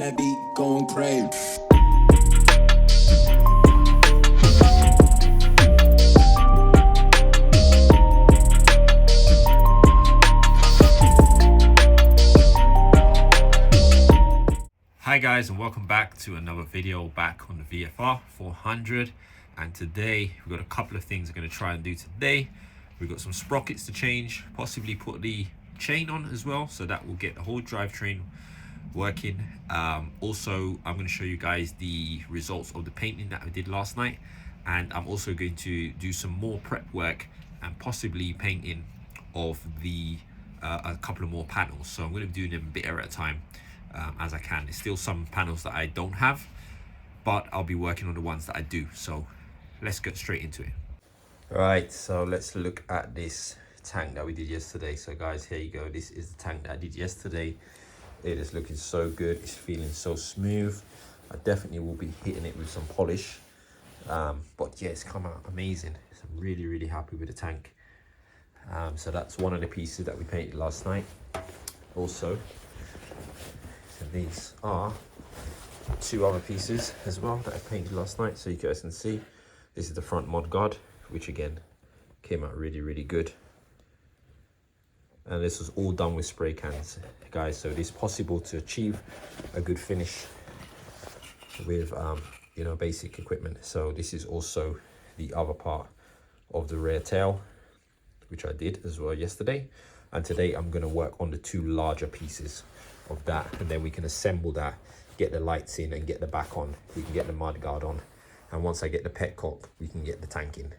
That beat going crazy. Hi guys, and welcome back to another video back on the VFR 400. And today we've got a couple of things we're going to try and do today. We've got some sprockets to change, possibly put the chain on as well, so that will get the whole drivetrain working. Also, I'm going to show you guys the results of the painting that I did last night, and I'm also going to do some more prep work and possibly painting of the a couple of more panels. So I'm going to be doing them a bit at a time as I can. There's still some panels that I don't have, but I'll be working on the ones that I do. So let's get straight into it. Right, so let's look at this tank that we did yesterday. So guys, here you go. This is the tank that I did yesterday. It is looking so good. It's feeling so smooth. I definitely will be hitting it with some polish. But yeah, it's come out amazing. So I'm really happy with the tank. So that's one of the pieces that we painted last night. Also, so these are two other pieces as well that I painted last night. So you guys can see, this is the front mud guard, which again came out really good. And this was all done with spray cans, guys. So it is possible to achieve a good finish with you know, basic equipment. So this is also the other part of the rear tail, which I did as well yesterday. And today I'm going to work on the two larger pieces of that, and then we can assemble that, get the lights in and get the back on. We can get the mud guard on, and once I get the petcock, we can get the tank in.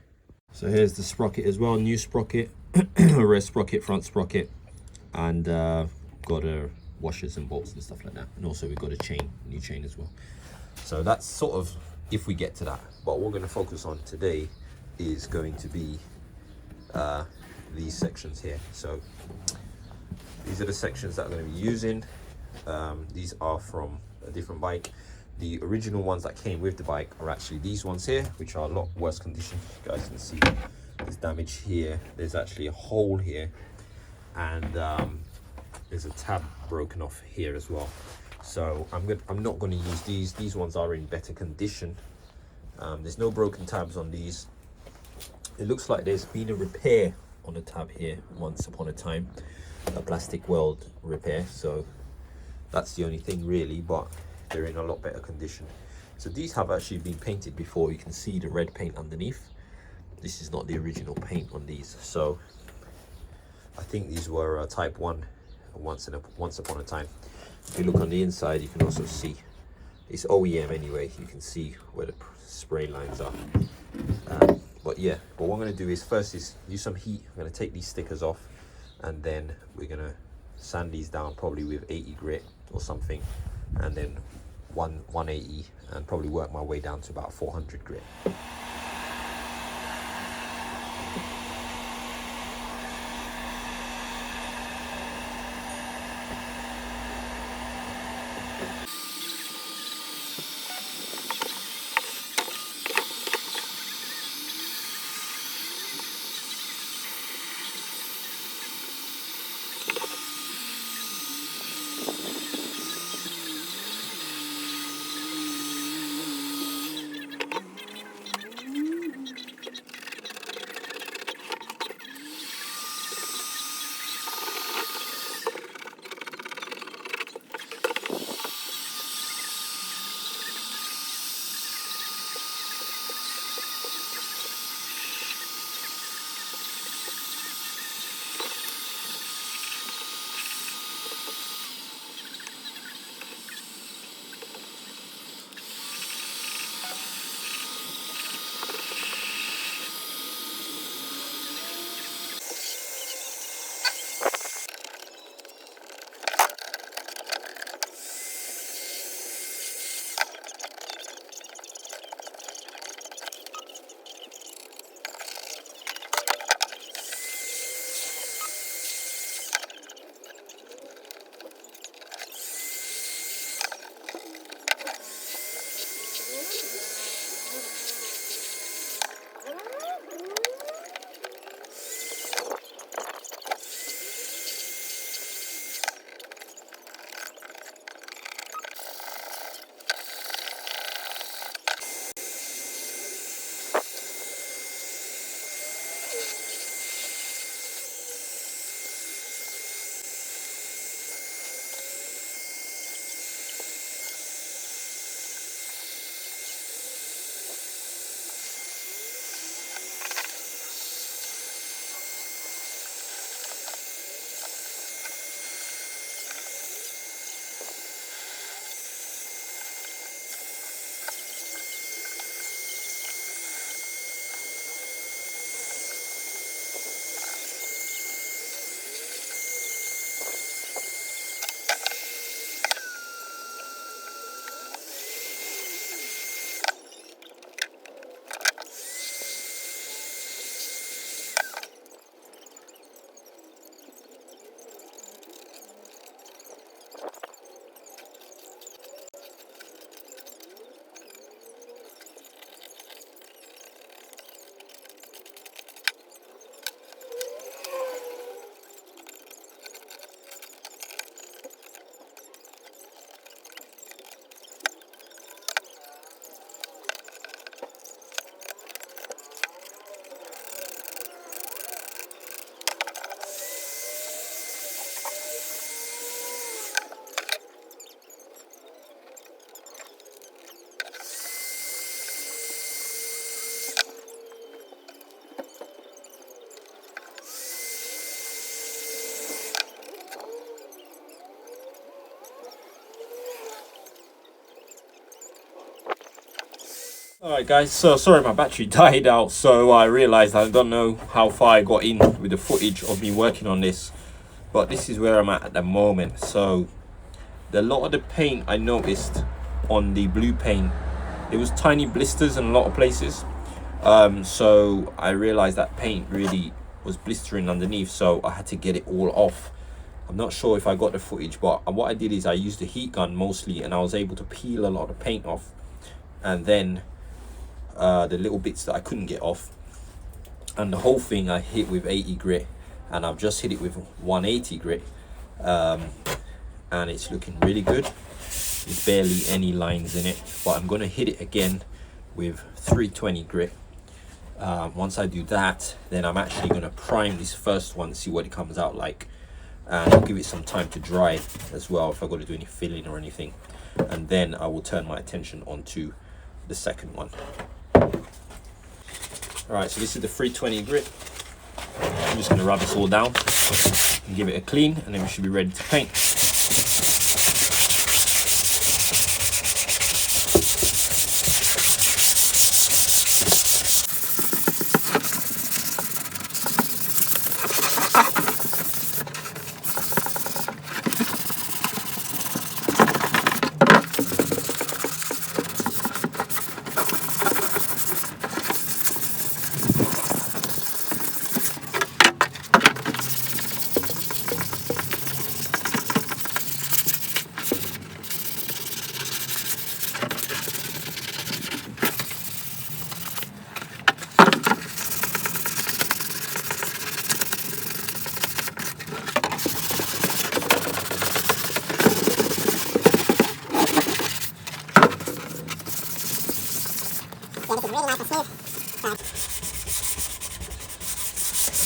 So here's the sprocket as well, new sprocket, rear sprocket, front sprocket, and got washers and bolts and stuff like that. And also we've got a chain, new chain as well. So that's sort of if we get to that. But what we're going to focus on today is going to be these sections here. So these are the sections that I'm going to be using. These are from a different bike. The original ones that came with the bike are actually these ones here, which are a lot worse condition. You guys can see there's damage here. There's actually a hole here, and there's a tab broken off here as well. So I'm not going to use these. These ones are in better condition. There's no broken tabs on these. It looks like there's been a repair on the tab here once upon a time, a plastic weld repair. So that's the only thing really, but they're in a lot better condition. So these have actually been painted before. You can see the red paint underneath. This is not the original paint on these. So I think these were type 1 once upon a time. If you look on the inside, you can also see it's OEM anyway. You can see where the spray lines are. But yeah, but what I'm going to do is first is use some heat. I'm going to take these stickers off, and then we're going to sand these down probably with 80 grit or something, and then 180, and probably work my way down to about 400 grit. Alright guys, so sorry my battery died out, so I realized I don't know how far I got in with the footage of me working on this, but this is where I'm at the moment. So a lot of the paint I noticed on the blue paint, there was tiny blisters in a lot of places. So I realized that paint really was blistering underneath, so I had to get it all off. I'm not sure if I got the footage, but what I did is I used a heat gun mostly, and I was able to peel a lot of paint off, and then the little bits that I couldn't get off, and the whole thing I hit with 80 grit, and I've just hit it with 180 grit, and it's looking really good. There's barely any lines in it, but I'm going to hit it again with 320 grit. Once I do that, then I'm actually going to prime this first one, see what it comes out like, and I'll give it some time to dry as well if I've got to do any filling or anything, and then I will turn my attention onto the second one. Alright, so this is the 320 grit. I'm just going to rub this all down and give it a clean, and then we should be ready to paint. I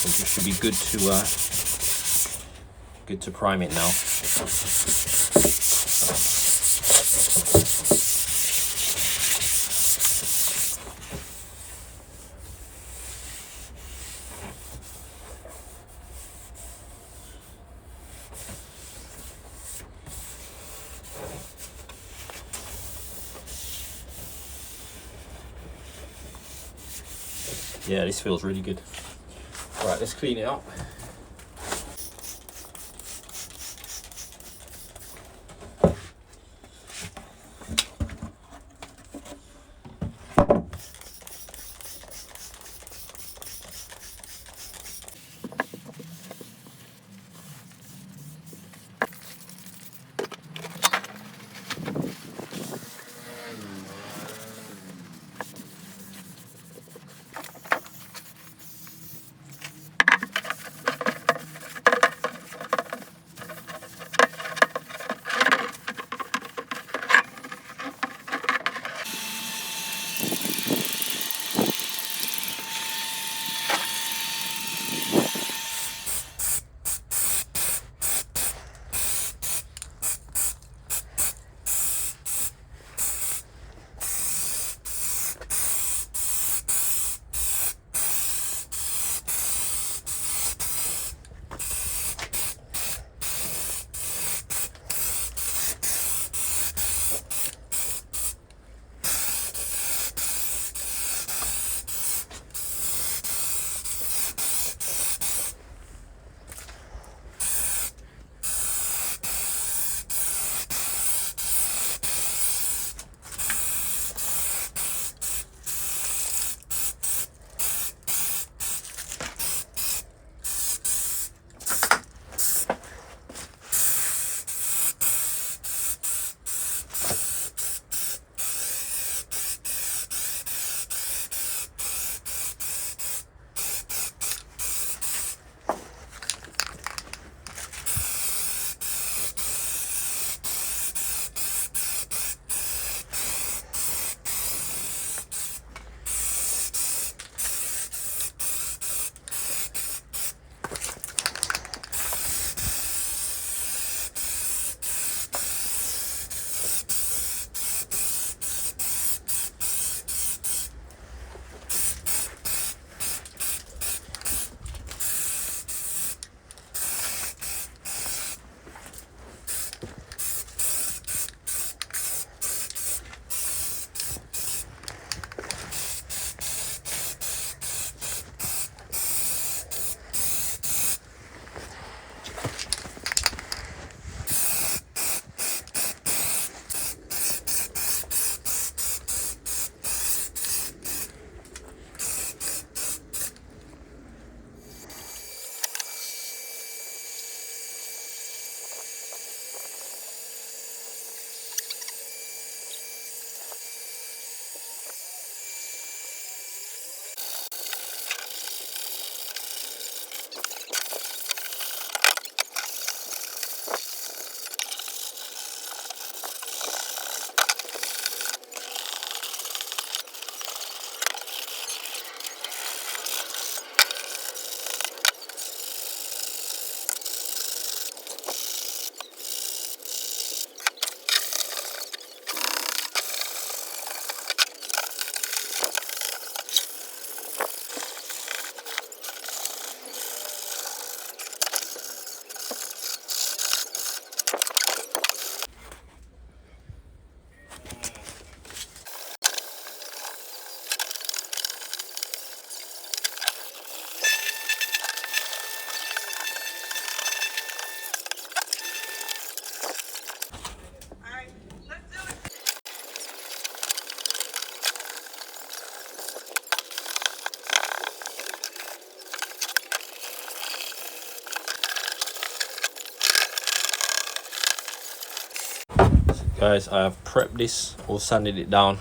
think it should be good to prime it now. Yeah, this feels really good. All right, let's clean it up. guys, I have prepped this or sanded it down.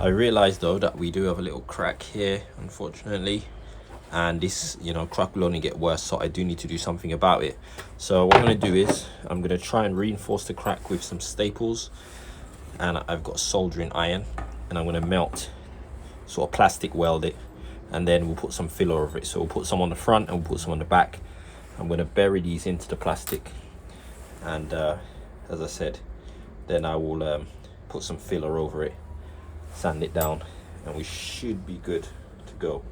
I realized though that we do have a little crack here, unfortunately, and this, you know, crack will only get worse, so I do need to do something about it. So what I'm going to do is I'm going to try and reinforce the crack with some staples, and I've got soldering iron, and I'm going to melt, sort of plastic weld it, and then we'll put some filler over it. So we'll put some on the front and we'll put some on the back. I'm going to bury these into the plastic, and as I said, then I will put some filler over it, sand it down, and we should be good to go.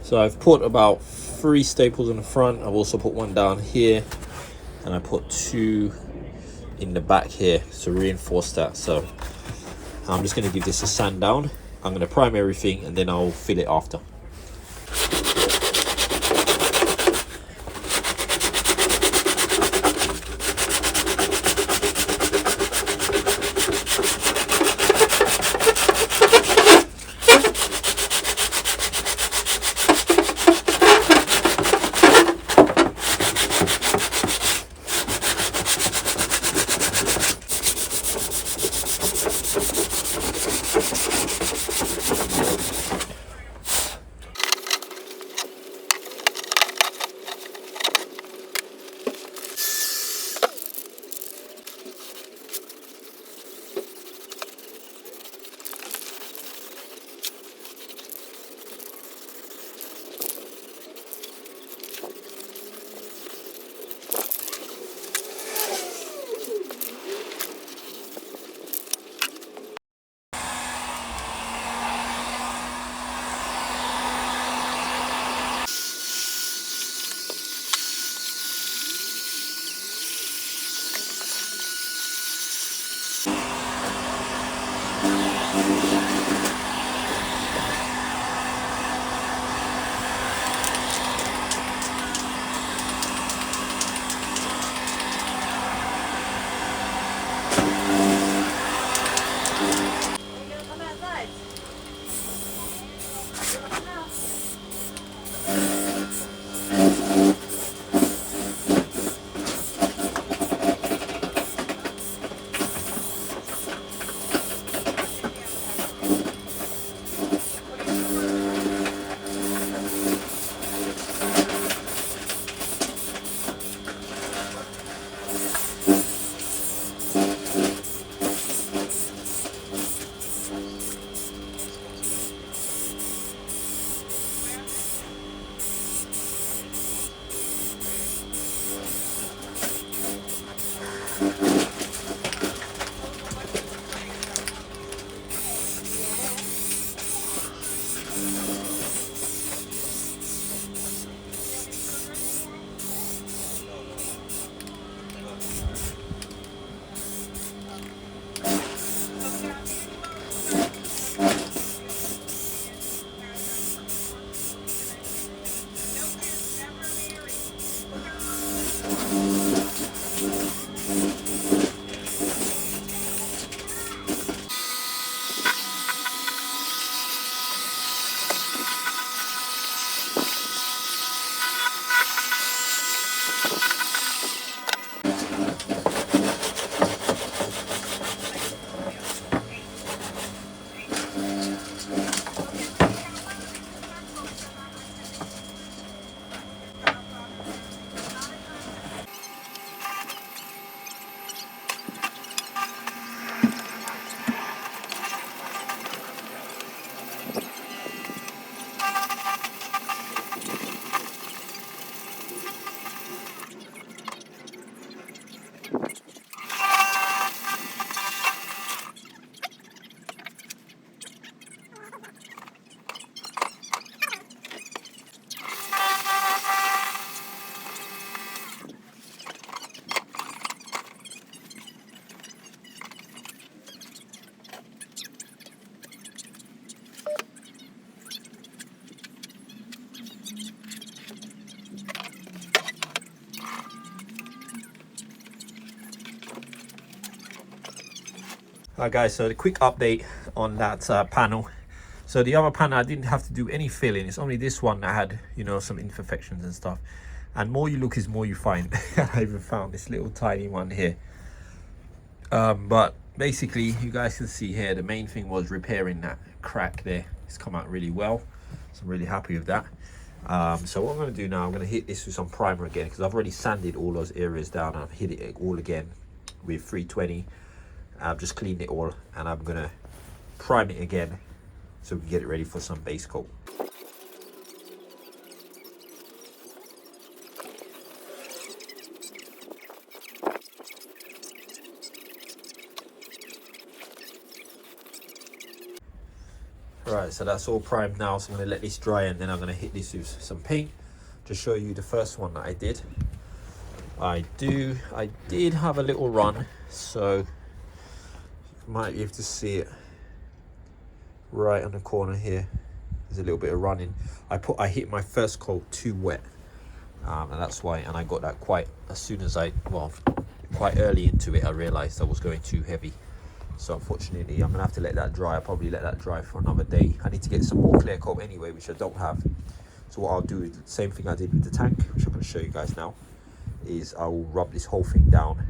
So I've put about 3 staples in the front. I've also put one down here, and I put 2 in the back here to reinforce that. So I'm just going to give this a sand down. I'm going to prime everything, and then I'll fill it after. Alright guys, so the quick update on that panel. So the other panel I didn't have to do any filling. It's only this one that had, you know, some imperfections and stuff. And more you look is more you find. I even found this little tiny one here. But basically, you guys can see here, the main thing was repairing that crack there. It's come out really well, so I'm really happy with that. So what I'm going to do now, I'm going to hit this with some primer again, because I've already sanded all those areas down. I've hit it all again with 320. I've just cleaned it all, and I'm going to prime it again so we can get it ready for some base coat. Right, so that's all primed now, so I'm going to let this dry, and then I'm going to hit this with some paint to show you the first one that I did. I did have a little run, so you might be able to see it right on the corner here. There's a little bit of running. I hit my first coat too wet, and that's why, and I got that quite as soon as quite early into it. I realized I was going too heavy. So unfortunately, I'm gonna have to let that dry. I'll probably let that dry for another day. I need to get some more clear coat anyway, which I don't have. So what I'll do is the same thing I did with the tank, which I'm gonna show you guys now, is I will rub this whole thing down,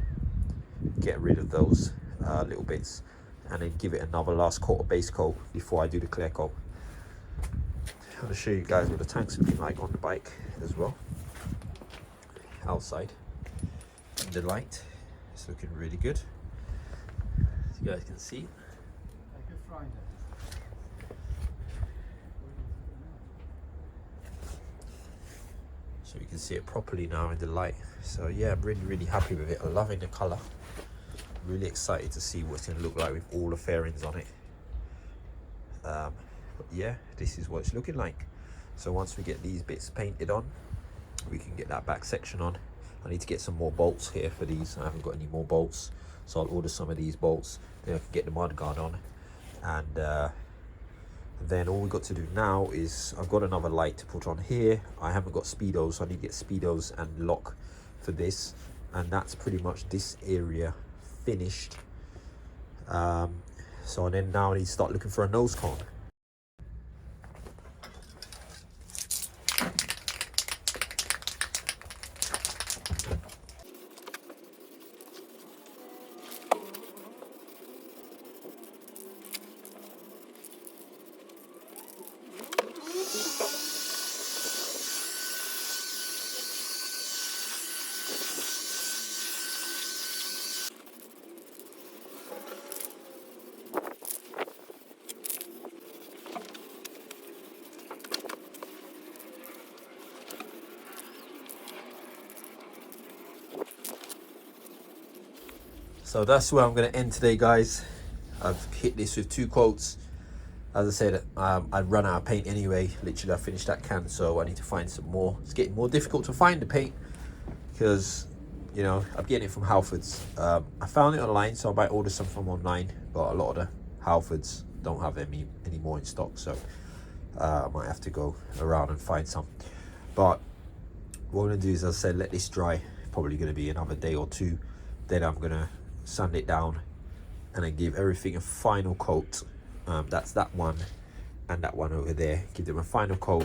get rid of those little bits, and then give it another last coat of base coat before I do the clear coat. I'm gonna show you guys what the tank's looking like on the bike as well. Outside, in the light, it's looking really good. You guys can see. So you can see it properly now in the light. So yeah, I'm really happy with it. I'm loving the color. Really excited to see what it's going to look like with all the fairings on it. But yeah, this is what it's looking like. So once we get these bits painted on, we can get that back section on. I need to get some more bolts here for these. I haven't got any more bolts, so I'll order some of these bolts, then I can get the mudguard on. And then all we got to do now is, I've got another light to put on here. I haven't got speedos, so I need to get speedos and lock for this, and that's pretty much this area finished. So then now I need to start looking for a nose cone. So that's where I'm going to end today, guys. I've hit this with 2 coats. As I said, I'd run out of paint anyway. Literally, I finished that can, so I need to find some more. It's getting more difficult to find the paint because, you know, I'm getting it from Halfords. I found it online, so I might order some from online, but a lot of the Halfords don't have any more in stock, so I might have to go around and find some. But what I'm going to do is, as I said, let this dry. Probably going to be another day or 2. Then I'm going to sand it down and then give everything a final coat. That's that one and that one over there. Give them a final coat,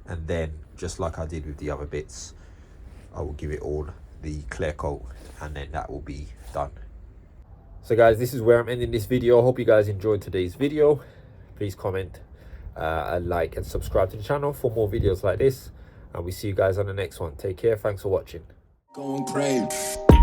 and then just like I did with the other bits, I will give it all the clear coat, and then that will be done. So guys, this is where I'm ending this video. I hope you guys enjoyed today's video. Please comment and like and subscribe to the channel for more videos like this, and we see you guys on the next one. Take care. Thanks for watching. Going crazy.